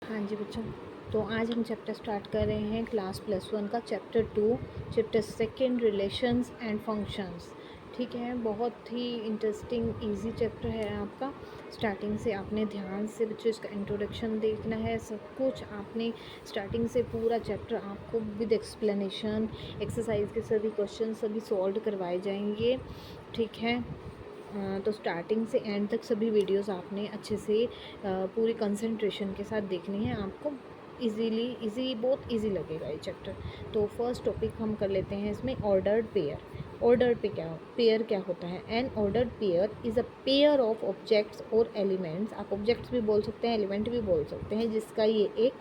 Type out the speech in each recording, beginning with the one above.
हाँ जी बच्चों, तो आज हम चैप्टर स्टार्ट कर रहे हैं क्लास +1 का chapter 2, chapter second relations and functions. ठीक है, बहुत ही इंटरेस्टिंग इजी चैप्टर है आपका। स्टार्टिंग से आपने ध्यान से बच्चों इसका इंट्रोडक्शन देखना है, सब कुछ आपने स्टार्टिंग से पूरा चैप्टर आपको विद एक्सप्लेनेशन, एक्सरसाइज के सभी क्वेश्चन सभी सॉल्व करवाए जाएंगे। ठीक है, तो स्टार्टिंग से एंड तक सभी वीडियोस आपने अच्छे से पूरी कंसंट्रेशन के साथ देखनी है। आपको इजी बहुत इजी लगेगा ये चैप्टर। तो फर्स्ट टॉपिक हम कर लेते हैं इसमें ऑर्डर्ड पेयर। ऑर्डर्ड पेयर क्या होता है? N ordered pair is a pair of objects और एलिमेंट्स। आप ऑब्जेक्ट्स भी बोल सकते हैं, एलिमेंट भी बोल सकते हैं, जिसका ये एक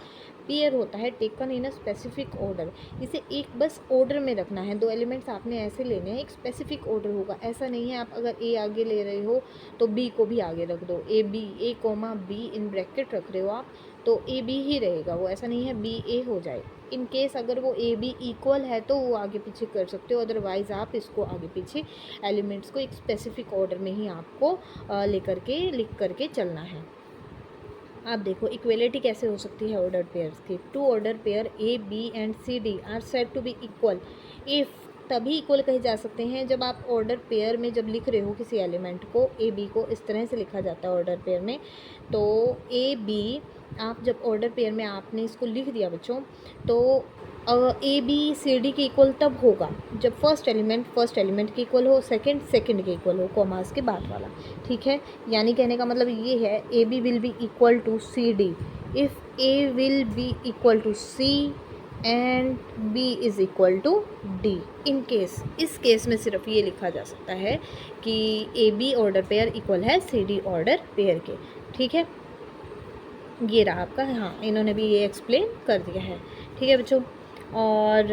पेयर होता है, taken in a specific order. इसे एक बस ऑर्डर में रखना है, दो एलिमेंट्स आपने ऐसे लेने हैं, एक स्पेसिफिक ऑर्डर होगा। ऐसा नहीं है आप अगर ए आगे ले रहे हो तो बी को भी आगे रख दो, ए कोमा बी इन ब्रैकेट रख रहे हो आप, तो ए बी ही रहेगा वो। ऐसा नहीं है बी ए हो जाए। इन केस अगर वो ए बी इक्वल है तो वो आगे पीछे कर सकते हो, अदरवाइज़ आप इसको आगे पीछे एलिमेंट्स को एक स्पेसिफिक ऑर्डर में ही आपको लेकर के लिख करके चलना है। आप देखो इक्वलिटी कैसे हो सकती है ऑर्डर पेयर्स की। Two order pair A B and C D are said to be equal if, तभी इक्वल कहे जा सकते हैं जब आप ऑर्डर पेयर में जब लिख रहे हो किसी एलिमेंट को, ए बी को इस तरह से लिखा जाता है ऑर्डर पेयर में। तो ए बी आप जब ऑर्डर पेयर में आपने इसको लिख दिया बच्चों, तो ए बी सी डी के इक्वल तब होगा जब फर्स्ट एलिमेंट के इक्वल हो, सेकंड के इक्वल हो, कॉमास के बाद वाला। ठीक है, यानी कहने का मतलब ये है A B will be equal to C D if A will be equal to C and B is equal to D. In case, इस केस में सिर्फ ये लिखा जा सकता है कि A B order pair equal है सी डी ऑर्डर पेयर के। ठीक है, ये रहा आपका। हाँ, इन्होंने भी ये एक्सप्लेन कर दिया है। ठीक है बच्चों, और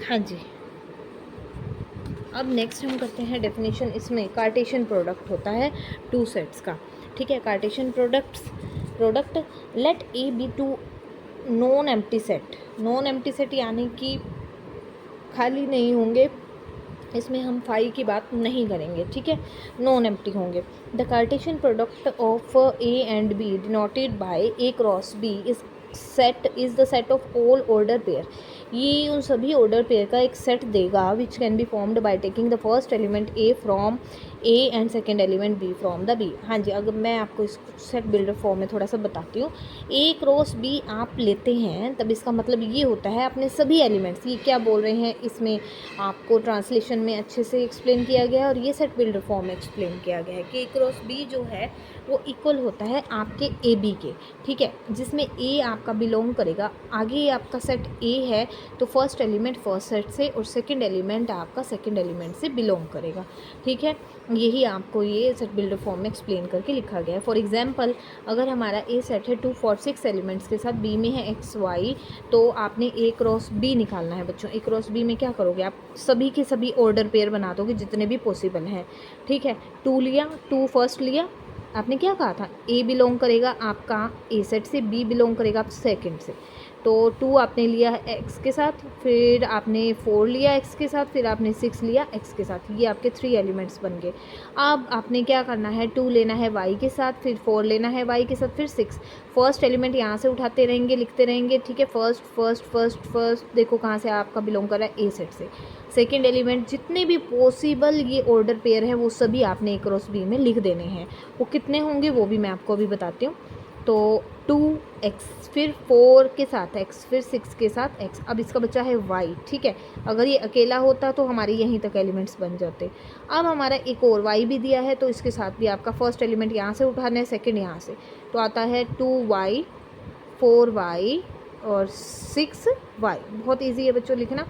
हाँ जी, अब नेक्स्ट हम करते हैं डेफिनेशन। इसमें कार्टेशियन प्रोडक्ट होता है टू सेट्स का। ठीक है, Cartesian product let A B two non empty set. Non empty set यानी कि खाली नहीं होंगे, इसमें हम फाई की बात नहीं करेंगे। ठीक है, नॉन एम्प्टी होंगे। The Cartesian product of A and B denoted by A cross B is the set of all order pair. ये उन सभी ऑर्डर पेयर का एक सेट देगा which can be formed by taking the first element A from A and second element B from the B. हाँ जी, अगर मैं आपको इस सेट बिल्डर फॉर्म में थोड़ा सा बताती हूँ। ए क्रॉस बी आप लेते हैं तब इसका मतलब ये होता है अपने सभी एलिमेंट्स, ये क्या बोल रहे हैं इसमें आपको ट्रांसलेशन में अच्छे से एक्सप्लेन किया गया है और ये सेट बिल्डर फॉर्म में एक्सप्लेन किया गया है कि ए क्रॉस बी जो है वो इक्वल होता है आपके ए बी के। ठीक है, जिसमें ए आपका बिलोंग करेगा, आगे आपका सेट ए है तो फर्स्ट एलिमेंट फर्स्ट सेट से और सेकंड एलिमेंट आपका सेकंड एलिमेंट से बिलोंग करेगा। ठीक है, यही आपको ये सेट बिल्डर फॉर्म में एक्सप्लेन करके लिखा गया है। फॉर एग्जांपल, अगर हमारा ए सेट है 2 4 6 एलिमेंट्स के साथ, बी में है एक्स वाई, तो आपने ए क्रॉस बी निकालना है बच्चों। ए क्रॉस बी में क्या करोगे आप? सभी के सभी ऑर्डर पेयर बना दोगे जितने भी पॉसिबल हैं। ठीक है, 2 लिया, 2 फर्स्ट लिया, आपने क्या कहा था? ए बिलोंग करेगा आपका ए सेट से, बी बिलोंग करेगा आप सेकंड से। तो 2 आपने लिया है एक्स के साथ, फिर आपने 4 लिया एक्स के साथ, फिर आपने 6 लिया एक्स के साथ। ये आपके 3 एलिमेंट्स बन गए। अब आपने क्या करना है? 2 लेना है वाई के साथ, फिर 4 लेना है वाई के साथ, फिर 6। फर्स्ट एलिमेंट यहाँ से उठाते रहेंगे, लिखते रहेंगे। ठीक है, फर्स्ट देखो कहाँ से आपका बिलोंग कर रहा है? ए सेट से। सेकेंड एलिमेंट जितने भी पॉसिबल ये ऑर्डर पेयर है वो सभी आपने ए क्रॉस बी में लिख देने हैं। वो कितने होंगे वो भी मैं आपको अभी बताती हूँ। तो 2x, फिर 4 के साथ x, फिर 6 के साथ x। अब इसका बच्चा है y। ठीक है, अगर ये अकेला होता तो हमारे यहीं तक एलिमेंट्स बन जाते। अब हमारा एक और y भी दिया है तो इसके साथ भी आपका फर्स्ट एलिमेंट यहाँ से उठाना है, सेकंड यहाँ से, तो आता है 2y 4y और 6y। बहुत ईजी है बच्चों लिखना।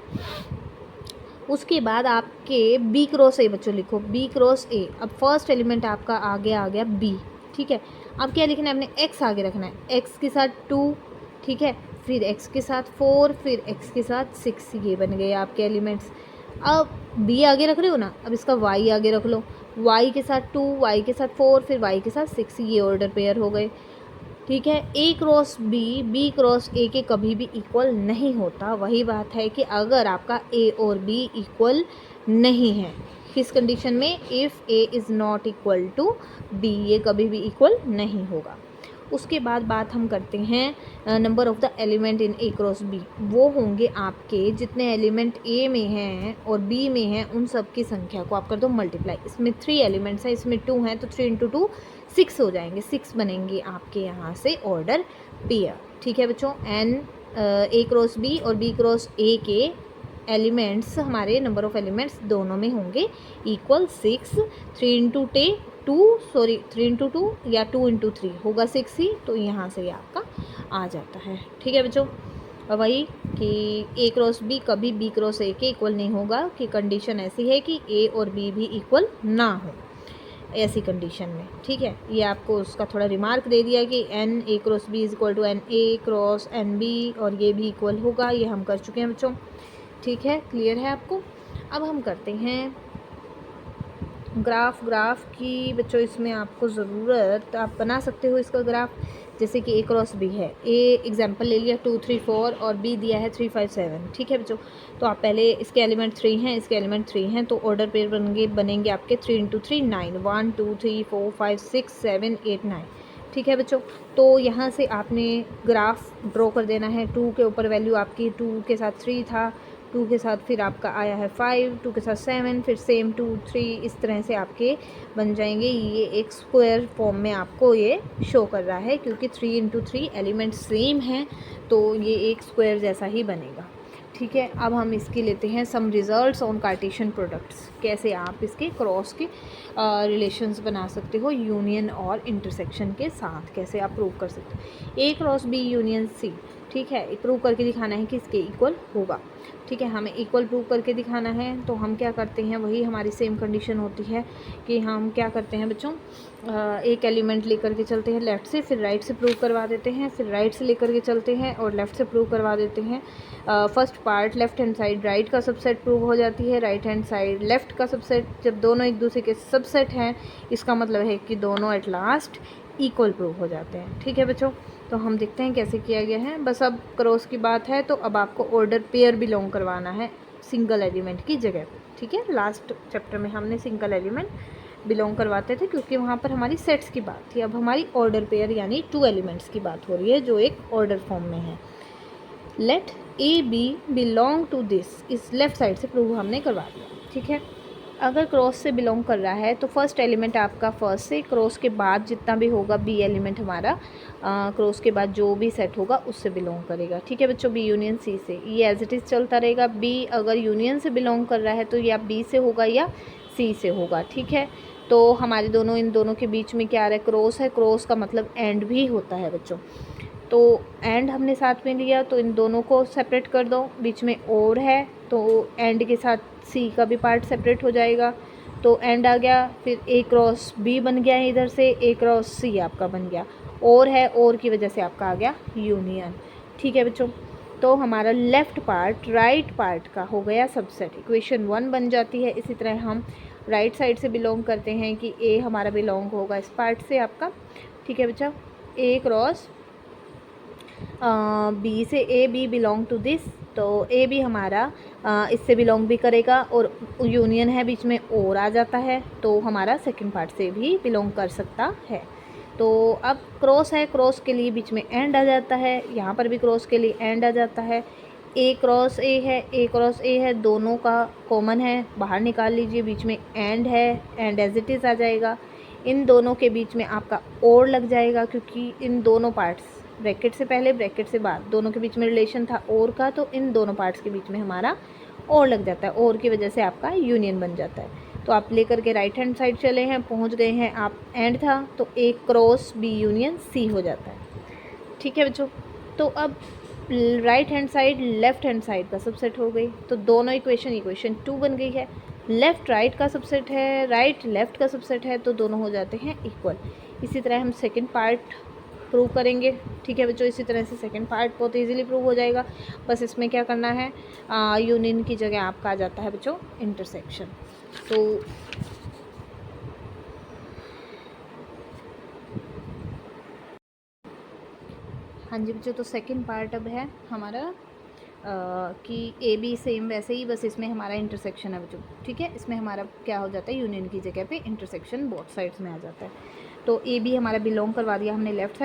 उसके बाद आपके बी क्रॉस ए बच्चों लिखो, बी क्रॉस ए। अब फर्स्ट एलिमेंट आपका आगे आ गया बी। ठीक है, अब क्या लिखना है? आपने एक्स आगे रखना है, एक्स के साथ 2, ठीक है, फिर एक्स के साथ 4, फिर एक्स के साथ 6। ये बन गए आपके एलिमेंट्स। अब बी आगे रख रहे हो ना, अब इसका वाई आगे रख लो, वाई के साथ 2, वाई के साथ 4, फिर वाई के साथ 6। ये ऑर्डर पेयर हो गए। ठीक है, A cross B cross A के कभी भी इक्वल नहीं होता। वही बात है कि अगर आपका ए और बी इक्वल नहीं है, किस कंडीशन में? If A is not equal to B, ये कभी भी इक्वल नहीं होगा। उसके बाद बात हम करते हैं number of the element in A cross B. वो होंगे आपके जितने एलिमेंट ए में हैं और बी में हैं उन सब की संख्या को आप कर दो मल्टीप्लाई। इसमें 3 एलिमेंट्स हैं, इसमें 2 हैं, तो 3 इंटू 2 6 हो जाएंगे। 6 बनेंगे आपके यहाँ से ऑर्डर पेयर। ठीक है बच्चों, एन ए क्रॉस बी और बी क्रॉस ए के एलिमेंट्स, हमारे नंबर ऑफ़ एलिमेंट्स दोनों में होंगे इक्वल 6। 3 इंटू 3 इंटू 2 या 2 इंटू 3 होगा 6 ही, तो यहाँ से ये आपका आ जाता है। ठीक है बच्चों, और वही कि ए क्रॉस बी कभी बी क्रॉस ए के इक्वल नहीं होगा, कि कंडीशन ऐसी है कि ए और बी भी इक्वल ना हो ऐसी कंडीशन में। ठीक है, ये आपको उसका थोड़ा रिमार्क दे दिया कि n A cross B is equal to n A cross n B, और ये भी इक्वल होगा, ये हम कर चुके हैं बच्चों। ठीक है, क्लियर है आपको? अब हम करते हैं ग्राफ की बच्चों। इसमें आपको ज़रूरत, आप बना सकते हो इसका ग्राफ, जैसे कि ए क्रॉस बी है, ए एग्जाम्पल ले लिया 2 3 4 और बी दिया है 3 5 7। ठीक है बच्चों, तो आप पहले इसके एलिमेंट 3 हैं, इसके एलिमेंट 3 हैं, तो ऑर्डर पेयर बनेंगे आपके 3 इंटू 3 9, 1 2 3 4 5 6 7 8 9। ठीक है बच्चों, तो यहाँ से आपने ग्राफ ड्रॉ कर देना है। 2 के ऊपर वैल्यू आपकी 2 के साथ 3 था, 2 के साथ फिर आपका आया है 5, 2 के साथ 7, फिर सेम 2 3, इस तरह से आपके बन जाएंगे। ये एक स्क्वायर फॉर्म में आपको ये शो कर रहा है, क्योंकि 3 इंटू 3 एलिमेंट सेम हैं, तो ये एक स्क्वायर जैसा ही बनेगा। ठीक है, अब हम इसके लेते हैं सम रिजल्ट्स ऑन कार्टेशियन प्रोडक्ट्स। कैसे आप इसके क्रॉस के रिलेशंस बना सकते हो यूनियन और इंटरसेक्शन के साथ, कैसे आप प्रूव कर सकते हो। ए क्रॉस बी यूनियन सी, ठीक है, प्रूव करके दिखाना है कि इसके इक्वल होगा। ठीक है, हमें इक्वल प्रूव करके दिखाना है, तो हम क्या करते हैं, वही हमारी सेम कंडीशन होती है कि हम क्या करते हैं बच्चों, एक एलिमेंट लेकर के चलते हैं लेफ़्ट से, फिर राइट से प्रूव करवा देते हैं, फिर राइट से लेकर के चलते हैं और लेफ़्ट से प्रूव करवा देते हैं। First part left hand side right का सबसेट प्रूव हो जाती है, राइट हैंड साइड लेफ़्ट का सबसेट। जब दोनों एक दूसरे के सबसेट हैं, इसका मतलब है कि दोनों एट लास्ट इक्वल प्रूव हो जाते हैं। ठीक है बच्चों, तो हम देखते हैं कैसे किया गया है। बस अब क्रॉस की बात है, तो अब आपको ऑर्डर पेयर बिलोंग करवाना है सिंगल एलिमेंट की जगह। ठीक है, लास्ट चैप्टर में हमने सिंगल एलिमेंट बिलोंग करवाते थे, क्योंकि वहाँ पर हमारी सेट्स की बात थी। अब हमारी ऑर्डर पेयर यानी 2 एलिमेंट्स की बात हो रही है, जो एक ऑर्डर फॉर्म में है। Let A B belong to this, इस लेफ्ट साइड से प्रूव हमने करवा दिया। ठीक है, अगर क्रॉस से बिलोंग कर रहा है तो फर्स्ट एलिमेंट आपका फर्स्ट से, क्रॉस के बाद जितना भी होगा बी एलिमेंट हमारा, क्रॉस के बाद जो भी सेट होगा उससे बिलोंग करेगा। ठीक है बच्चों, बी यूनियन सी से, ये एज इट इज़ चलता रहेगा। बी अगर यूनियन से बिलोंग कर रहा है तो या बी से होगा या सी से होगा। ठीक है, तो हमारे दोनों, इन दोनों के बीच में क्या आ रहा है, क्रॉस है। क्रॉस का मतलब एंड भी होता है बच्चों, तो एंड हमने साथ में लिया, तो इन दोनों को सेपरेट कर दो। बीच में और है, तो एंड के साथ सी का भी पार्ट सेपरेट हो जाएगा, तो एंड आ गया। फिर ए क्रॉस बी बन गया है, इधर से ए क्रॉस सी आपका बन गया। और है, और की वजह से आपका आ गया यूनियन। ठीक है बच्चों, तो हमारा लेफ़्ट पार्ट राइट पार्ट का हो गया सबसेट, इक्वेशन 1 बन जाती है। इसी तरह हम राइट साइड से बिलोंग करते हैं कि ए हमारा बिलोंग होगा इस पार्ट से आपका। ठीक है बच्चा, ए क्रॉस बी से, A B belong to this, तो ए बी हमारा इससे बिलोंग भी करेगा, और यूनियन है बीच में और आ जाता है, तो हमारा सेकंड पार्ट से भी बिलोंग कर सकता है। तो अब क्रॉस है, क्रॉस के लिए बीच में एंड आ जाता है, यहाँ पर भी क्रॉस के लिए एंड आ जाता है। ए क्रॉस ए है, ए क्रॉस ए है, दोनों का कॉमन है, बाहर निकाल लीजिए, बीच में एंड है, एंड एज इट इज़ आ जाएगा। इन दोनों के बीच में आपका और लग जाएगा, क्योंकि इन दोनों पार्ट्स, ब्रैकेट से पहले ब्रैकेट से बाद, दोनों के बीच में रिलेशन था और का, तो इन दोनों पार्ट्स के बीच में हमारा और लग जाता है, और की वजह से आपका यूनियन बन जाता है। तो आप लेकर के राइट हैंड साइड चले हैं, पहुंच गए हैं आप, एंड था, तो A cross B union C हो जाता है। ठीक है बच्चों, तो अब right hand side left hand side का सबसेट हो गई, तो दोनों इक्वेशन 2 बन गई है। लेफ़्ट राइट का सबसेट है, राइट लेफ़्ट का सबसेट है, तो दोनों हो जाते हैं इक्वल। इसी तरह हम सेकंड पार्ट प्रूव करेंगे। ठीक है बच्चों, इसी तरह से सेकंड पार्ट बहुत इजीली प्रूव हो जाएगा। बस इसमें क्या करना है, यूनियन की जगह आपका आ जाता है बच्चों इंटरसेक्शन। तो हाँ जी बच्चों, तो सेकंड पार्ट अब है हमारा कि ए बी सेम वैसे ही, बस इसमें हमारा इंटरसेक्शन है बच्चों, ठीक है। इसमें हमारा क्या हो जाता है, यूनियन की जगह पे इंटरसेक्शन बोथ साइड्स में आ जाता है। तो ए बी हमारा बिलोंग करवा दिया हमने लेफ़्ट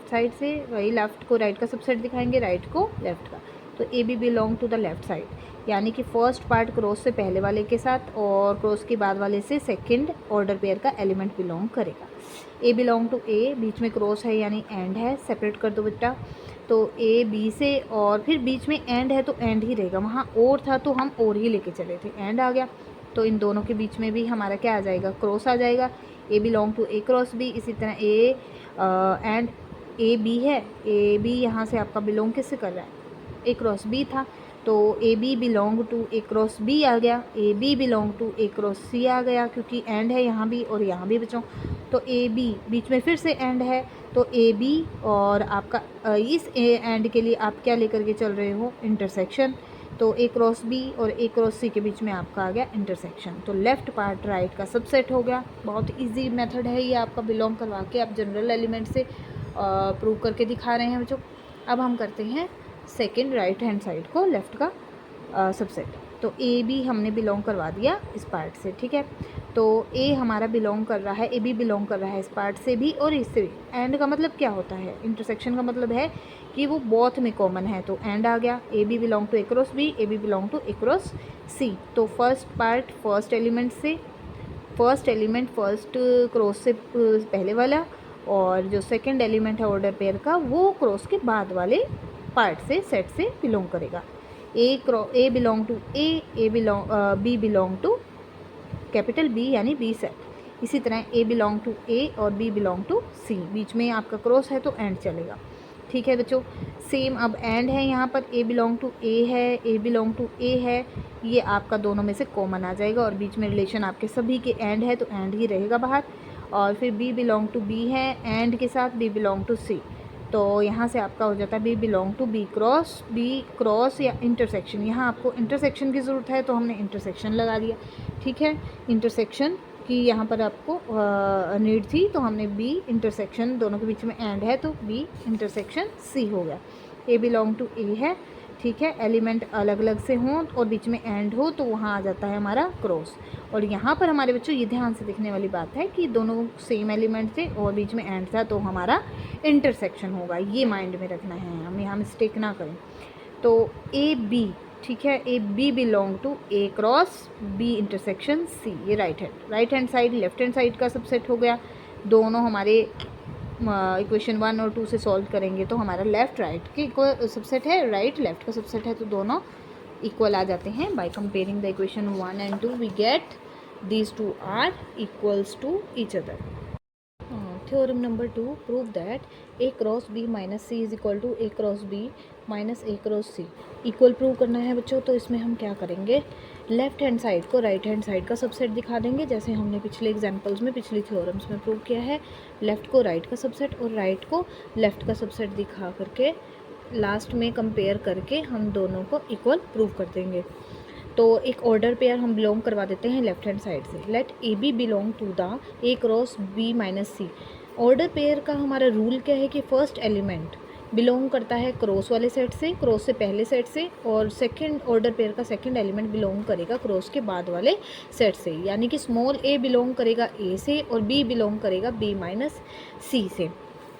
साइड से वही लेफ़्ट को राइट का सबसेट दिखाएंगे, राइट को लेफ़्ट का। तो A B belong to the left side, यानी कि फर्स्ट पार्ट क्रॉस से पहले वाले के साथ और क्रॉस के बाद वाले से सेकंड ऑर्डर पेयर का एलिमेंट बिलोंग करेगा। ए बिलोंग टू ए, बीच में क्रॉस है यानी एंड है, सेपरेट कर दो बेटा। तो ए बी से और फिर बीच में एंड है तो एंड ही रहेगा, वहाँ और था तो हम और ही लेके चले थे, एंड आ गया। तो इन दोनों के बीच में भी हमारा क्या आ जाएगा, क्रॉस आ जाएगा। A belong to A cross B, इसी तरह ए एंड ए बी है, ए बी यहाँ से आपका बिलोंग किससे कर रहा है, ए क्रॉस बी था, तो A B belong to A cross B आ गया। A B belong to A cross C आ गया, क्योंकि एंड है यहाँ भी और यहाँ भी बच्चों। तो ए बी बीच में फिर से एंड है, तो ए बी और आपका इस ए एंड के लिए आप क्या लेकर के चल रहे हो, इंटरसेक्शन। तो ए क्रॉस बी और ए क्रॉस सी के बीच में आपका आ गया इंटरसेक्शन। तो लेफ़्ट पार्ट राइट का सबसेट हो गया। बहुत इजी मेथड है ये आपका, बिलोंग करवा के आप जनरल एलिमेंट से प्रूव करके दिखा रहे हैं बच्चों। अब हम करते हैं सेकंड राइट हैंड साइड को लेफ़्ट का सबसेट। तो ए बी हमने बिलोंग करवा दिया इस पार्ट से, ठीक है। तो ए हमारा बिलोंग कर रहा है, ए बी बिलोंग कर रहा है इस पार्ट से भी और इससे भी। एंड का मतलब क्या होता है, इंटरसेक्शन का मतलब है कि वो बोथ में कॉमन है, तो एंड आ गया। A B belong to A cross B, A B belong to A cross C. तो फर्स्ट पार्ट फर्स्ट एलिमेंट से, फर्स्ट एलिमेंट फर्स्ट क्रॉस से पहले वाला, और जो सेकंड एलिमेंट है ऑर्डर पेयर का वो क्रॉस के बाद वाले पार्ट से, सेट से बिलोंग करेगा। A belong to A belong B belong to capital B यानी बी सेट। इसी तरह ए बिलोंग टू ए और बी बिलोंग टू सी, बीच में आपका क्रॉस है तो एंड चलेगा, ठीक है बच्चों। सेम अब एंड है यहाँ पर, ए बिलोंग टू ए है, ए बिलोंग टू ए है, ये आपका दोनों में से कॉमन आ जाएगा और बीच में रिलेशन आपके सभी के एंड है तो एंड ही रहेगा बाहर। और फिर बी बिलोंग टू बी है एंड के साथ, बी बिलोंग टू सी, तो यहाँ से आपका हो जाता है B belong to B cross या इंटरसेक्शन। यहाँ आपको इंटरसेक्शन की ज़रूरत है तो हमने इंटरसेक्शन लगा दिया, ठीक है। इंटरसेक्शन की यहाँ पर आपको नीड थी तो हमने बी इंटरसेक्शन, दोनों के बीच में एंड है तो बी इंटरसेक्शन सी हो गया। ए बिलोंग टू ए है, ठीक है। एलिमेंट अलग अलग से हों और बीच में एंड हो तो वहाँ आ जाता है हमारा क्रॉस। और यहाँ पर हमारे बच्चों ये ध्यान से देखने वाली बात है कि दोनों सेम एलिमेंट थे और बीच में एंड था तो हमारा इंटरसेक्शन होगा, ये माइंड में रखना है, हम यहाँ मिस्टेक ना करें। तो ए बी, ठीक है, A B belong to A cross B intersection C, ये right hand side left hand side का सबसेट हो गया। दोनों हमारे इक्वेशन 1 और 2 से सॉल्व करेंगे तो हमारा लेफ़्ट राइट के इक्वल सबसेट है, राइट लेफ़्ट का सबसेट है, तो दोनों इक्वल आ जाते हैं। By comparing the equation 1 and 2 we get these two are equals to each other. Theorem number 2, prove that A cross B minus C is equal to A cross B minus A cross C. Equal prove करना है बच्चों, तो इसमें हम क्या करेंगे, left hand side को right hand side का सबसेट दिखा देंगे, जैसे हमने पिछले एग्जांपल्स में, पिछली थ्योरम्स में प्रूव किया है। लेफ़्ट को राइट का सबसेट और राइट को लेफ़्ट का सबसेट दिखा करके लास्ट में कंपेयर करके हम दोनों को इक्वल प्रूव कर देंगे। तो एक ऑर्डर पेयर हम बिलोंग करवा देते हैं लेफ्ट हैंड साइड से। Let A B belong to the A cross B minus C. Order pair का हमारा रूल क्या है कि फर्स्ट एलिमेंट बिलोंग करता है क्रॉस वाले सेट से, क्रॉस से पहले सेट से, और सेकंड ऑर्डर पेयर का सेकंड एलिमेंट बिलोंग करेगा क्रॉस के बाद वाले सेट से, यानी कि स्मॉल ए बिलोंग करेगा ए से और बी बिलोंग करेगा बी माइनस सी से।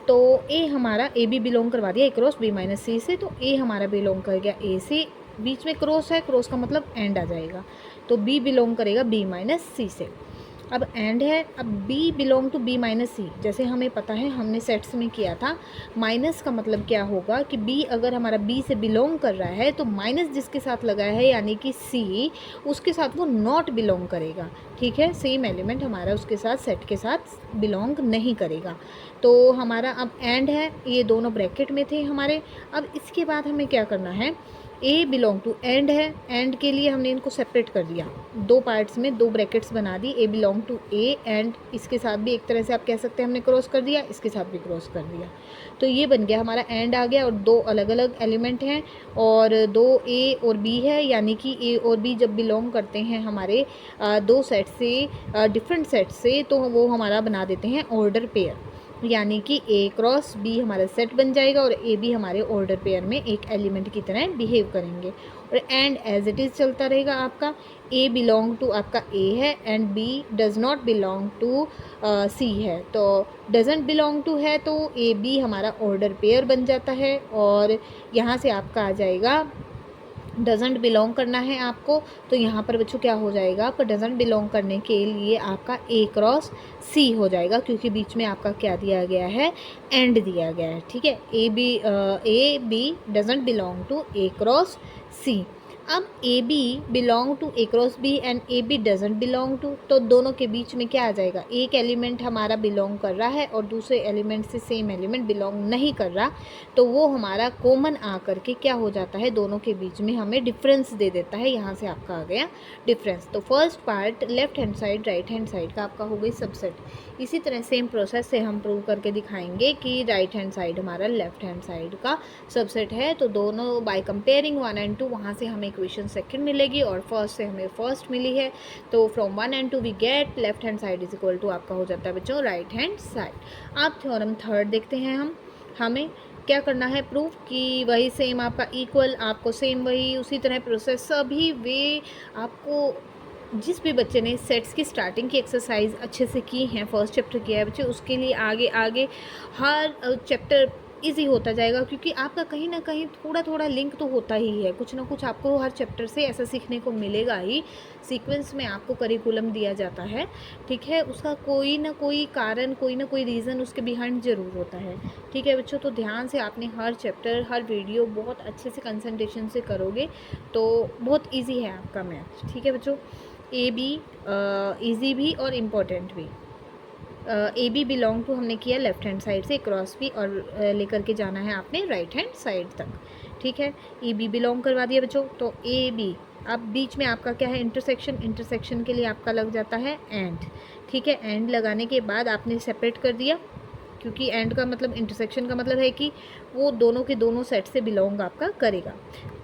तो ए हमारा ए बी बिलोंग करवा दिया ए क्रॉस बी माइनस सी से, तो ए हमारा बिलोंग कर गया ए से, बीच में क्रॉस है, क्रॉस का मतलब एंड आ जाएगा, तो बी बिलोंग करेगा बी माइनस सी से। अब एंड है, अब B belong to B minus C, जैसे हमें पता है हमने सेट्स में किया था, माइनस का मतलब क्या होगा कि बी अगर हमारा बी से बिलोंग कर रहा है तो माइनस जिसके साथ लगा है यानी कि सी, उसके साथ वो नॉट बिलोंग करेगा, ठीक है। सेम एलिमेंट हमारा उसके साथ सेट के साथ बिलोंग नहीं करेगा। तो हमारा अब एंड है, ये दोनों ब्रैकेट में थे हमारे। अब इसके बाद हमें क्या करना है, ए बिलोंग टू एंड है, एंड के लिए हमने इनको सेपरेट कर दिया, दो पार्ट्स में दो ब्रैकेट्स बना दी, ए बिलोंग टू ए एंड इसके साथ भी एक तरह से आप कह सकते हैं हमने क्रॉस कर दिया, इसके साथ भी क्रॉस कर दिया, तो ये बन गया हमारा एंड आ गया। और दो अलग अलग एलिमेंट हैं और दो ए और बी है, यानी कि ए और बी जब बिलोंग करते हैं हमारे दो सेट से, डिफरेंट सेट से, तो वो हमारा बना देते हैं ऑर्डर पेयर। यानी कि ए क्रॉस बी हमारा सेट बन जाएगा और ए बी हमारे ऑर्डर पेयर में एक एलिमेंट की तरह बिहेव करेंगे। और एंड एज इट इज़ चलता रहेगा आपका। ए बिलोंग टू आपका ए है and B does not belong to C है। तो डजेंट बिलोंग टू है तो ए बी हमारा ऑर्डर पेयर बन जाता है। और यहाँ से आपका आ जाएगा डजेंट बिलोंग करना है आपको, तो यहाँ पर बच्चों क्या हो जाएगा आपका डजेंट बिलोंग करने के लिए आपका ए क्रॉस सी हो जाएगा, क्योंकि बीच में आपका क्या दिया गया है, एंड दिया गया है। ठीक है, A B doesn't belong to A cross C. अब A B belong to A cross B and A B doesn't belong to, तो दोनों के बीच में क्या आ जाएगा, एक एलिमेंट हमारा बिलोंग कर रहा है और दूसरे एलिमेंट से सेम एलिमेंट बिलोंग नहीं कर रहा, तो वो हमारा कॉमन आ करके क्या हो जाता है, दोनों के बीच में हमें डिफरेंस दे देता है। यहाँ से आपका आ गया डिफरेंस। तो first part left hand side right hand side का आपका हो गई सबसेट। इसी तरह सेम प्रोसेस से हम प्रूव करके दिखाएंगे कि राइट हैंड साइड हमारा लेफ्ट हैंड साइड का सबसेट है। तो दोनों बाय कंपेयरिंग 1 and 2 वहाँ से हमें इक्वेशन सेकंड मिलेगी और फर्स्ट से हमें फर्स्ट मिली है। तो from 1 and 2 we get left hand side is equal to आपका हो जाता है बच्चों राइट हैंड साइड। अब थ्योरम थर्ड देखते हैं हमें क्या करना है प्रूफ कि वही सेम आपका इक्वल, आपको सेम वही उसी तरह प्रोसेस सभी वे आपको जिस भी बच्चे ने सेट्स की स्टार्टिंग की एक्सरसाइज अच्छे से की हैं, फर्स्ट चैप्टर किया है बच्चे, उसके लिए आगे आगे हर चैप्टर इजी होता जाएगा, क्योंकि आपका कहीं ना कहीं थोड़ा थोड़ा लिंक तो होता ही है, कुछ ना कुछ आपको हर चैप्टर से ऐसा सीखने को मिलेगा ही। सीक्वेंस में आपको करिकुलम दिया जाता है, ठीक है, उसका कोई ना कोई कारण कोई ना कोई रीज़न उसके बिहाइंड ज़रूर होता है। ठीक है बच्चों, तो ध्यान से आपने हर चैप्टर हर वीडियो बहुत अच्छे से कंसंट्रेशन से करोगे तो बहुत ईजी है आपका मैथ। ठीक है बच्चों, ए बी ईजी भी और इम्पोर्टेंट भी। ए बी बिलोंग टू हमने किया लेफ्ट हैंड साइड से क्रॉस बी और लेकर के जाना है आपने राइट हैंड साइड तक। ठीक है, ए बी बिलोंग करवा दिया बच्चों, तो ए बी अब बीच में आपका क्या है इंटरसेक्शन, इंटरसेक्शन के लिए आपका लग जाता है एंड। ठीक है, एंड लगाने के बाद आपने सेपरेट कर दिया, क्योंकि एंड का मतलब इंटरसेक्शन का मतलब है कि वो दोनों के दोनों सेट से बिलोंग आपका करेगा।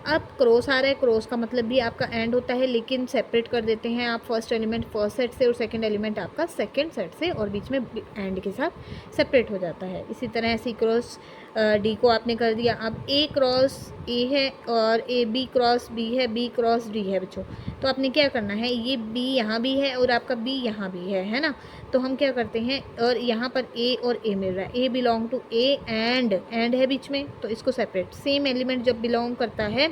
अब क्रॉस आ रहा है, क्रॉस का मतलब भी आपका एंड होता है, लेकिन सेपरेट कर देते हैं आप फर्स्ट एलिमेंट फर्स्ट सेट से और सेकंड एलिमेंट आपका सेकंड सेट से, और बीच में एंड के साथ सेपरेट हो जाता है। इसी तरह सी क्रॉस डी को आपने कर दिया। अब ए क्रॉस ए है और ए बी क्रॉस बी है, बी क्रॉस डी है बच्चों, तो आपने क्या करना है, ये बी यहाँ भी है और आपका बी यहाँ भी है ना, तो हम क्या करते हैं, और यहाँ पर ए और ए मिल रहा है, ए बिलोंग टू ए एंड है बीच में, तो इसको सेपरेट, सेम एलिमेंट जब बिलोंग करता है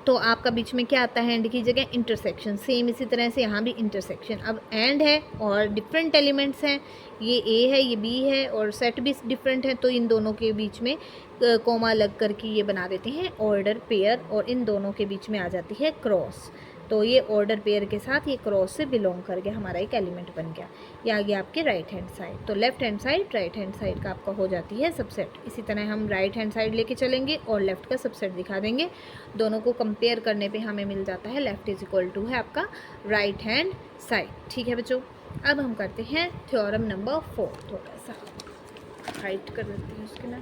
तो आपका बीच में क्या आता है, एंड की जगह इंटरसेक्शन। सेम इसी तरह से यहाँ भी इंटरसेक्शन। अब एंड है और डिफरेंट एलिमेंट्स हैं, ये ए है ये बी है और सेट भी डिफरेंट है, तो इन दोनों के बीच में कोमा लग करके ये बना देते हैं ऑर्डर पेयर, और इन दोनों के बीच में आ जाती है क्रॉस। तो ये ऑर्डर पेयर के साथ ये क्रॉस से बिलोंग कर गया, हमारा एक एलिमेंट बन गया। ये आ गया आपके राइट हैंड साइड। तो left hand side right hand side का आपका हो जाती है सबसेट। इसी तरह हम राइट हैंड साइड लेके चलेंगे और लेफ्ट का सबसेट दिखा देंगे। दोनों को कंपेयर करने पे हमें मिल जाता है लेफ्ट इज इक्वल टू है आपका राइट हैंड साइड। ठीक है बच्चों, अब हम करते हैं थ्योरम नंबर 4। थोड़ा सा हाइट कर देते हैं उसके ना।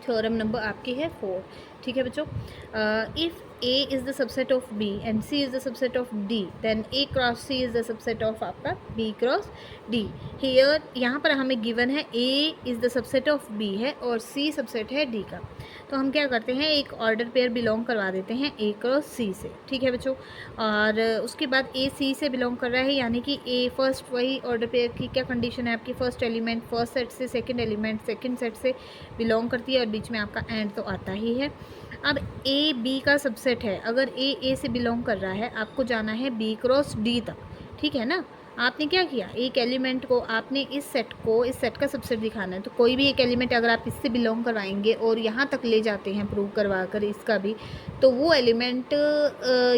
थ्योरम नंबर आपकी है 4। ठीक है बच्चों, if A is the subset of B and C is the subset of D, then A cross C is the subset of आपका B क्रॉस D। हियर यहाँ पर हमें गिवन है A is the subset of B है और C subset है D का, तो हम क्या करते हैं, एक ऑर्डर पेयर बिलोंग करवा देते हैं A क्रॉस C से। ठीक है बच्चों, और उसके बाद A C से बिलोंग कर रहा है, यानी कि A फर्स्ट वही ऑर्डर पेयर की क्या कंडीशन है आपकी, फर्स्ट एलिमेंट फर्स्ट सेट से, सेकंड एलिमेंट सेकंड सेट से बिलोंग करती है और बीच में आपका एंड तो आता ही है। अब A B का सबसेट है, अगर A से बिलोंग कर रहा है, आपको जाना है B क्रॉस D तक। ठीक है ना, आपने क्या किया, एक एलिमेंट को आपने इस सेट का सबसेट दिखाना है, तो कोई भी एक एलिमेंट अगर आप इससे बिलोंग करवाएंगे और यहाँ तक ले जाते हैं प्रूव करवा कर इसका भी, तो वो एलिमेंट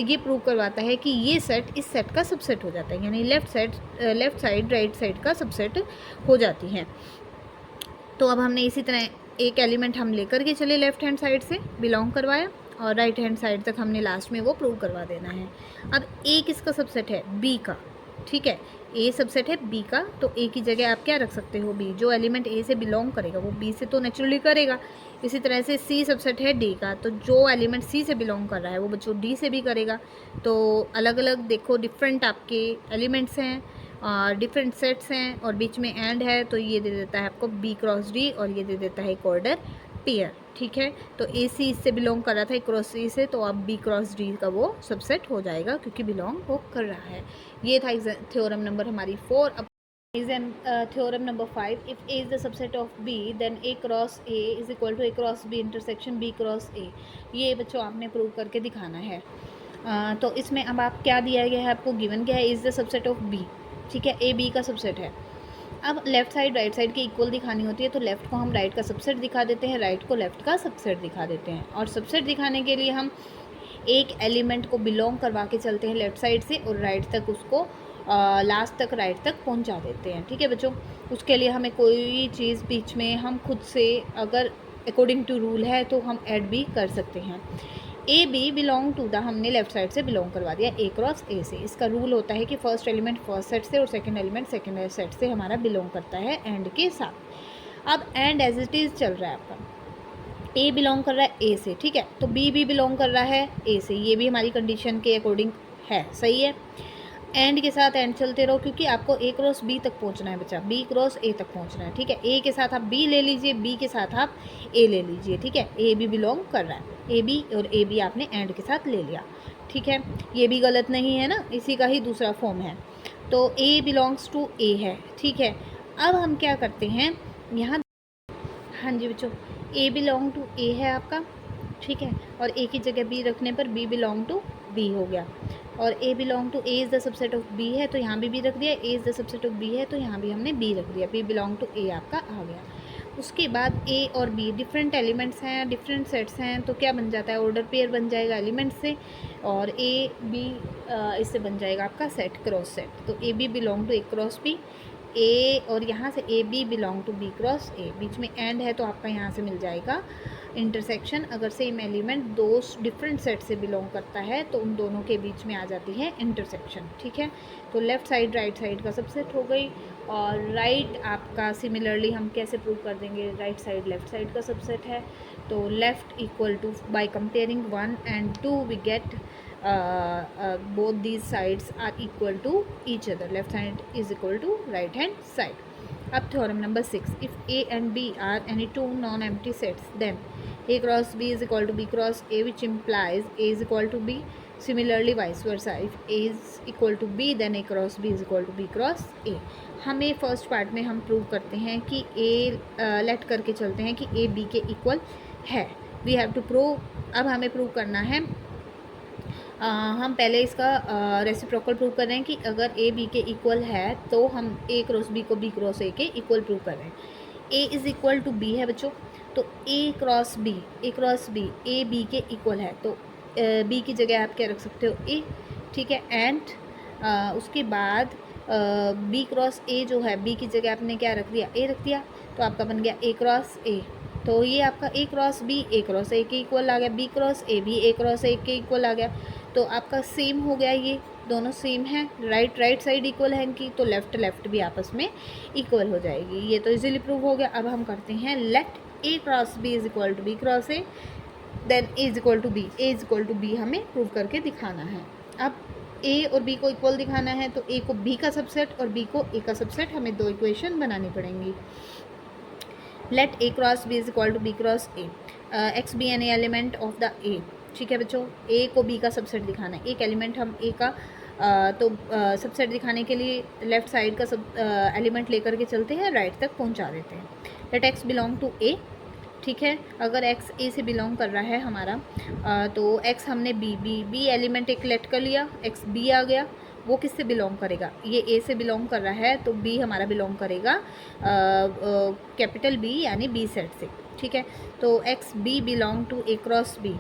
ये प्रूव करवाता है कि ये सेट इस सेट का सबसेट हो जाता है, यानी लेफ़्ट साइड राइट साइड का सबसेट हो जाती है। तो अब हमने इसी तरह एक एलिमेंट हम लेकर के चले लेफ्ट हैंड साइड से बिलोंग करवाया और राइट हैंड साइड तक हमने लास्ट में वो प्रूव करवा देना है। अब ए किसका सबसेट है, बी का। ठीक है, ए सबसेट है बी का, तो ए की जगह आप क्या रख सकते हो, बी। जो एलिमेंट ए से बिलोंग करेगा वो बी से तो नेचुरली करेगा, इसी तरह से सी सबसेट है डी का, तो जो एलिमेंट सी से बिलोंग कर रहा है वो बच्चों डी से भी करेगा। तो अलग अलग देखो डिफरेंट आपके एलिमेंट्स हैं और डिफरेंट सेट्स हैं और बीच में एंड है, तो ये दे देता है आपको बी क्रॉस डी और ये दे देता है एक ऑर्डर पेयर। ठीक है, तो ए सी इससे बिलोंग कर रहा था क्रॉस सी से, तो अब बी क्रॉस डी का वो सबसेट हो जाएगा क्योंकि बिलोंग वो कर रहा है। ये था थ्योरम नंबर हमारी 4। अब theorem number 5, if A is the subset of B then A cross A is equal to A cross B intersection B cross A। ये बच्चों आपने प्रूव करके दिखाना है। तो इसमें अब आप क्या दिया गया है, आपको गिवन क्या है, is the subset of B। ठीक है, A B का सबसेट है। अब लेफ़्ट साइड राइट साइड की इक्वल दिखानी होती है, तो लेफ़्ट को हम राइट का सबसेट दिखा देते हैं, राइट को लेफ़्ट का सबसेट दिखा देते हैं। और सबसेट दिखाने के लिए हम एक एलिमेंट को बिलोंग करवा के चलते हैं लेफ़्ट साइड से और राइट तक उसको लास्ट तक राइट तक पहुंचा देते हैं। ठीक है बच्चों, उसके लिए हमें कोई चीज़ बीच में हम खुद से अगर अकॉर्डिंग टू रूल है तो हम ऐड भी कर सकते हैं। A B belong to the, हमने लेफ्ट साइड से बिलोंग करवा दिया ए क्रॉस ए से। इसका रूल होता है कि फर्स्ट एलिमेंट फर्स्ट सेट से और सेकंड एलिमेंट सेकंड सेट से हमारा बिलोंग करता है एंड के साथ। अब एंड एज इट इज़ चल रहा है आपका, ए बिलोंग कर रहा है ए से, ठीक है, तो बी भी बिलोंग कर रहा है ए से, ये भी हमारी कंडीशन के अकॉर्डिंग है, सही है। एंड के साथ एंड चलते रहो क्योंकि आपको ए क्रॉस बी तक पहुंचना है बच्चा, बी क्रॉस ए तक पहुंचना है। ठीक है, ए के साथ आप बी ले लीजिए, बी के साथ आप ए ले लीजिए। ठीक है, ए भी बिलोंग कर रहा है, ए बी और ए बी आपने एंड के साथ ले लिया। ठीक है, ये भी गलत नहीं है ना, इसी का ही दूसरा फॉर्म है। तो ए बिलोंग्स टू ए है। ठीक है, अब हम क्या करते हैं यहाँ, हाँ जी बच्चों, ए बिलोंग टू ए है आपका, ठीक है, और ए की जगह बी रखने पर बी बिलोंग टू बी हो गया। और A belong to A is the subset of B है तो यहाँ भी रख दिया, A is the subset of B है तो यहाँ भी हमने बी रख दिया, बी बिलोंग टू ए आपका आ गया। उसके बाद ए और बी डिफरेंट एलिमेंट्स हैं, डिफरेंट सेट्स हैं, तो क्या बन जाता है, ऑर्डर पेयर बन जाएगा एलिमेंट्स से, और ए बी इससे बन जाएगा आपका सेट क्रॉस सेट। तो A B belong to A cross B, A और यहाँ से A B belong to B cross A, बीच में एंड है तो आपका यहाँ से मिल जाएगा इंटरसेक्शन। अगर सेम एलिमेंट दो डिफरेंट सेट से बिलोंग करता है तो उन दोनों के बीच में आ जाती है इंटरसेक्शन। ठीक है, तो लेफ़्ट साइड राइट साइड का सबसेट हो गई, और राइट आपका सिमिलरली हम कैसे प्रूव कर देंगे, राइट साइड लेफ़्ट साइड का सबसेट है, तो left equal to by comparing 1 and 2 we get both these sides are equal to each other, left hand is equal to right hand side. अब theorem number 6, if A and B are any two non-empty sets then A cross B is equal to B cross A, which implies A is equal to B. Similarly vice versa, if A is equal to B then A cross B is equal to B cross A. हमें first part में हम prove करते हैं कि A late करके चलते हैं कि A B के इक्वल है, वी हैव टू प्रूव। अब हमें प्रूव करना है, हम पहले इसका रेसिप्रोकल प्रूव कर रहे हैं कि अगर ए बी के इक्वल है तो हम ए क्रॉस बी को बी क्रॉस ए के इक्वल प्रूव कर रहे हैं। A is equal to B है बच्चों, तो A cross B A B के इक्वल है, तो बी की जगह आप क्या रख सकते हो, ए। ठीक है, एंड उसके बाद बी क्रॉस ए जो है, बी की जगह आपने क्या रख दिया, ए रख दिया, तो आपका बन गया ए क्रॉस ए। तो ये आपका A cross B A cross A के इक्वल आ गया, बी क्रॉस ए भी ए क्रॉस ए के इक्वल आ गया, तो आपका सेम हो गया, ये दोनों सेम है, राइट साइड इक्वल है इनकी, तो लेफ़्ट भी आपस में इक्वल हो जाएगी। ये तो इजीली प्रूव हो गया। अब हम करते हैं let A cross B is equal to B cross A then A is equal to B, A is equal to B हमें प्रूव करके दिखाना है। अब ए और बी को इक्वल दिखाना है तो ए को बी का सबसेट और बी को ए का सबसेट, हमें दो इक्वेशन बनानी पड़ेंगी। Let A cross B is equal to B cross A, x B any element of the A. ठीक है बच्चों, ए को बी का सबसेट दिखाना है, एक एलिमेंट हम ए का तो सबसेट दिखाने के लिए लेफ़्ट साइड का सब एलिमेंट लेकर के चलते हैं, राइट तक पहुंचा देते हैं। लेट एक्स बिलोंग टू ए, ठीक है, अगर एक्स ए से बिलोंग कर रहा है हमारा तो एक्स हमने बी एलिमेंट एक लेट कर लिया, एक्स बी आ गया, वो किससे बिलोंग करेगा, ये ए से बिलोंग कर रहा है तो बी हमारा बिलोंग करेगा कैपिटल बी यानी बी सेट से। ठीक है, तो X B belong to A cross B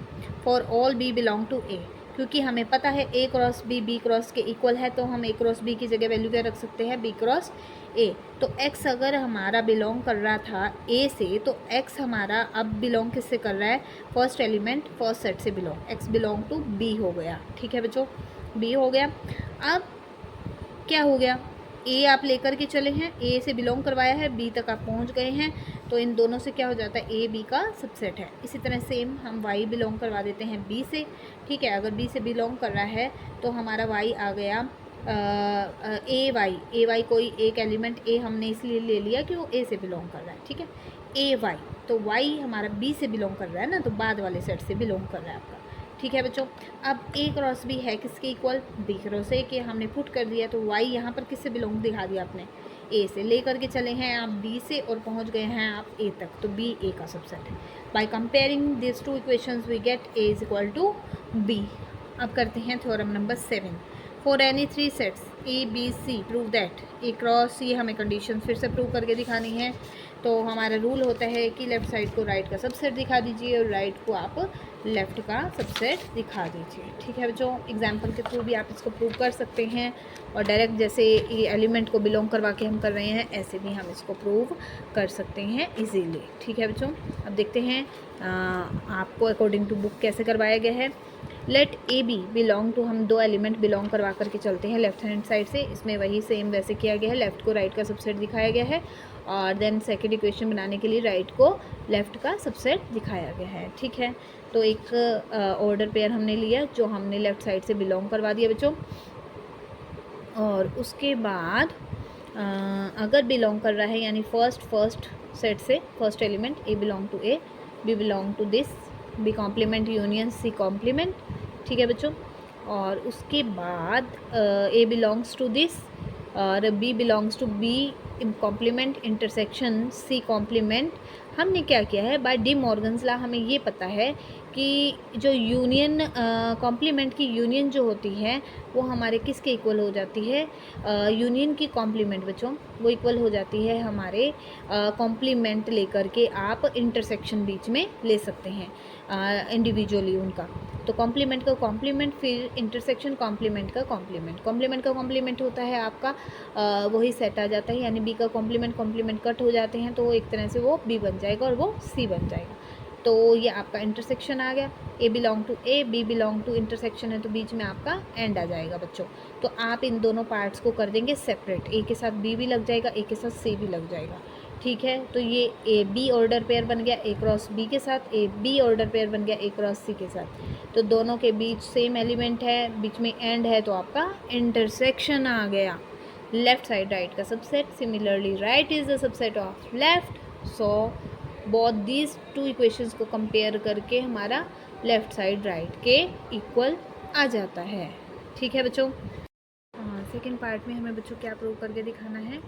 for all B belong to A, क्योंकि हमें पता है ए क्रॉस बी क्रॉस के इक्वल है, तो हम ए क्रॉस बी की जगह वैल्यू क्या रख सकते हैं, बी क्रॉस ए। तो एक्स अगर हमारा बिलोंग कर रहा था ए से, तो एक्स हमारा अब बिलोंग किससे कर रहा है, फर्स्ट एलिमेंट फर्स्ट सेट से belong, x belong to B हो गया। ठीक है बच्चों, बी हो गया। अब क्या हो गया, ए आप लेकर के चले हैं, ए से बिलोंग करवाया है, बी तक आप पहुंच गए हैं, तो इन दोनों से क्या हो जाता है, ए बी का सबसेट है। इसी तरह सेम हम वाई बिलोंग करवा देते हैं बी से, ठीक है। अगर बी से बिलोंग कर रहा है तो हमारा वाई आ गया ए वाई कोई एक एलिमेंट ए हमने इसलिए ले लिया कि वो ए से बिलोंग कर रहा है, ठीक है। ए वाई, तो वाई हमारा बी से बिलोंग कर रहा है ना, तो बाद वाले सेट से बिलोंग कर रहा है आपका, ठीक है बच्चों। अब ए क्रॉस बी है किसके इक्वल, बी क्रॉस ए के, हमने पुट कर दिया। तो वाई यहाँ पर किससे बिलोंग दिखा दिया आपने, ए से। ले करके चले हैं आप बी से और पहुँच गए हैं आप ए तक, तो बी ए का सबसेट है। By comparing this two equations we get A is equal to B. अब करते हैं theorem number 7। For any 3 sets A B C prove that A cross C, हमें कंडीशन फिर से प्रूव करके दिखानी है। तो हमारा रूल होता है कि लेफ़्ट साइड को राइट का सबसेट दिखा दीजिए और राइट को आप लेफ़्ट का सबसेट दिखा दीजिए, ठीक है बच्चों। एग्जाम्पल के थ्रू भी आप इसको प्रूव कर सकते हैं और डायरेक्ट जैसे ये एलिमेंट को बिलोंग करवा के हम कर रहे हैं ऐसे भी हम इसको प्रूव कर सकते हैं इजीली, ठीक है बच्चों। अब देखते हैं आपको अकॉर्डिंग टू बुक कैसे करवाया गया है। Let A B belong to, हम 2 एलिमेंट बिलोंग करवा करके चलते हैं लेफ्ट हैंड साइड से। इसमें वही सेम वैसे किया गया है, लेफ़्ट को राइट का सबसेट दिखाया गया है और देन सेकंड इक्वेशन बनाने के लिए राइट को लेफ़्ट का सबसेट दिखाया गया है, ठीक है। तो एक ऑर्डर पेयर हमने लिया जो हमने लेफ़्ट साइड से बिलोंग करवा दिया बच्चों। और उसके बाद अगर बिलोंग कर रहा है यानी फर्स्ट सेट से first element A belong to A, B belong to this, B complement union C complement, ठीक है बच्चों। और उसके बाद ए बिलोंग्स टू दिस और B belongs to B complement intersection C complement. हमने क्या किया है, बाय डी मॉर्गन्स लॉ हमें ये पता है कि जो यूनियन कॉम्प्लीमेंट की यूनियन जो होती है वो हमारे किसके इक्वल हो जाती है, यूनियन की कॉम्प्लीमेंट बच्चों वो इक्वल हो जाती है हमारे कॉम्प्लीमेंट लेकर के आप इंटरसेक्शन बीच में ले सकते हैं इंडिविजुअली उनका। तो कॉम्प्लीमेंट का कॉम्प्लीमेंट, फिर इंटरसेक्शन कॉम्प्लीमेंट का कॉम्प्लीमेंट। कॉम्प्लीमेंट का कॉम्प्लीमेंट होता है आपका वही सेट आ जाता है, यानी बी का कॉम्प्लीमेंट कट हो जाते हैं तो एक तरह से वो बी बन जाएगा और वो सी बन जाएगा। तो ये आपका इंटरसेक्शन आ गया, A belong to A, B belong to, intersection है तो बीच में आपका एंड आ जाएगा बच्चों। तो आप इन दोनों पार्ट्स को कर देंगे सेपरेट, ए के साथ बी भी लग जाएगा, ए के साथ सी भी लग जाएगा, ठीक है। तो ये ए बी ऑर्डर पेयर बन गया ए क्रॉस बी के साथ, ए बी ऑर्डर पेयर बन गया ए क्रॉस सी के साथ। तो दोनों के बीच सेम एलिमेंट है, बीच में एंड है, तो आपका इंटरसेक्शन आ गया। लेफ्ट साइड राइट का subset, similarly right is the subset of left. So both these 2 equations को कंपेयर करके हमारा लेफ्ट साइड राइट के इक्वल आ जाता है, ठीक है बच्चों। सेकेंड पार्ट में हमें बच्चों क्या प्रूव करके दिखाना है,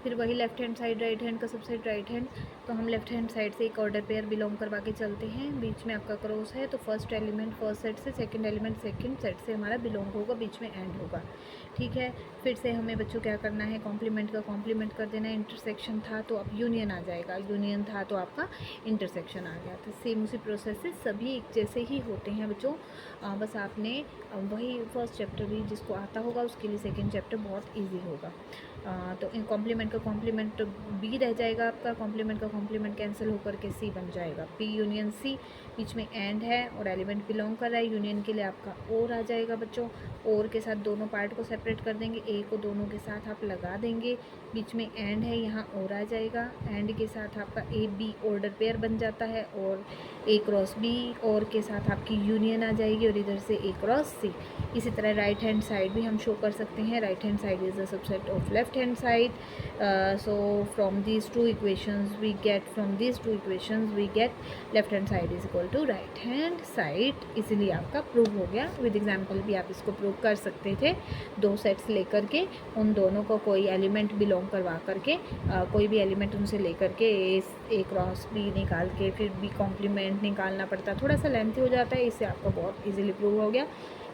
फिर वही left hand side right hand का सबसेट राइट हैंड। तो हम लेफ्ट हैंड साइड से एक ऑर्डर पेयर बिलोंग करवा के चलते हैं, बीच में आपका क्रॉस है तो फर्स्ट एलिमेंट फर्स्ट सेट से, सेकंड एलिमेंट सेकंड सेट से हमारा बिलोंग होगा, बीच में एंड होगा, ठीक है। फिर से हमें बच्चों क्या करना है, कॉम्प्लीमेंट का कॉम्प्लीमेंट कर देना है। इंटरसेक्शन था तो अब यूनियन आ जाएगा, यूनियन था तो आपका इंटरसेक्शन आ गया। तो सेम उसी प्रोसेस से सभी एक जैसे ही होते हैं बच्चों। बस आपने वही फर्स्ट चैप्टर भी जिसको आता होगा उसके लिए सेकेंड चैप्टर बहुत ईजी होगा। तो इन कॉम्प्लीमेंट का कॉम्प्लीमेंट बी रह जाएगा आपका, कॉम्प्लीमेंट का कॉम्प्लीमेंट कैंसिल होकर के सी बन जाएगा, पी यूनियन सी, बीच में एंड है और एलिमेंट बिलोंग कर रहा है। यूनियन के लिए आपका और आ जाएगा बच्चों, और के साथ दोनों पार्ट को सेपरेट कर देंगे, ए को दोनों के साथ आप लगा देंगे, बीच में एंड है यहाँ और आ जाएगा, एंड के साथ आपका ए बी ऑर्डर पेयर बन जाता है और ए क्रॉस बी और के साथ आपकी यूनियन आ जाएगी और इधर से ए क्रॉस सी। इसी तरह राइट हैंड साइड भी हम शो कर सकते हैं, right hand side is the subset of left hand side. So from these 2 equations we get left hand side is equal to right hand side. इसीलिए आपका प्रूव हो गया। विद एग्जाम्पल भी आप इसको प्रूव कर सकते थे, 2 सेट्स लेकर के उन दोनों को कोई एलिमेंट बिलोंग करवा करके कोई भी एलिमेंट उनसे लेकर के ए क्रॉस बी निकाल के फिर बी कॉम्प्लीमेंट निकालना पड़ता, थोड़ा सा लेंथी हो जाता है, इससे आपका बहुत इजीली प्रूव हो गया।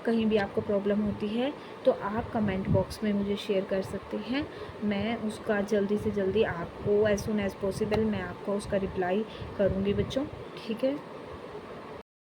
कहीं भी आपको प्रॉब्लम होती है तो आप कमेंट बॉक्स में मुझे शेयर कर सकते हैं, मैं उसका जल्दी से जल्दी आपको एज सुन एज़ पॉसिबल मैं आपको उसका रिप्लाई करूँगी बच्चों, ठीक है।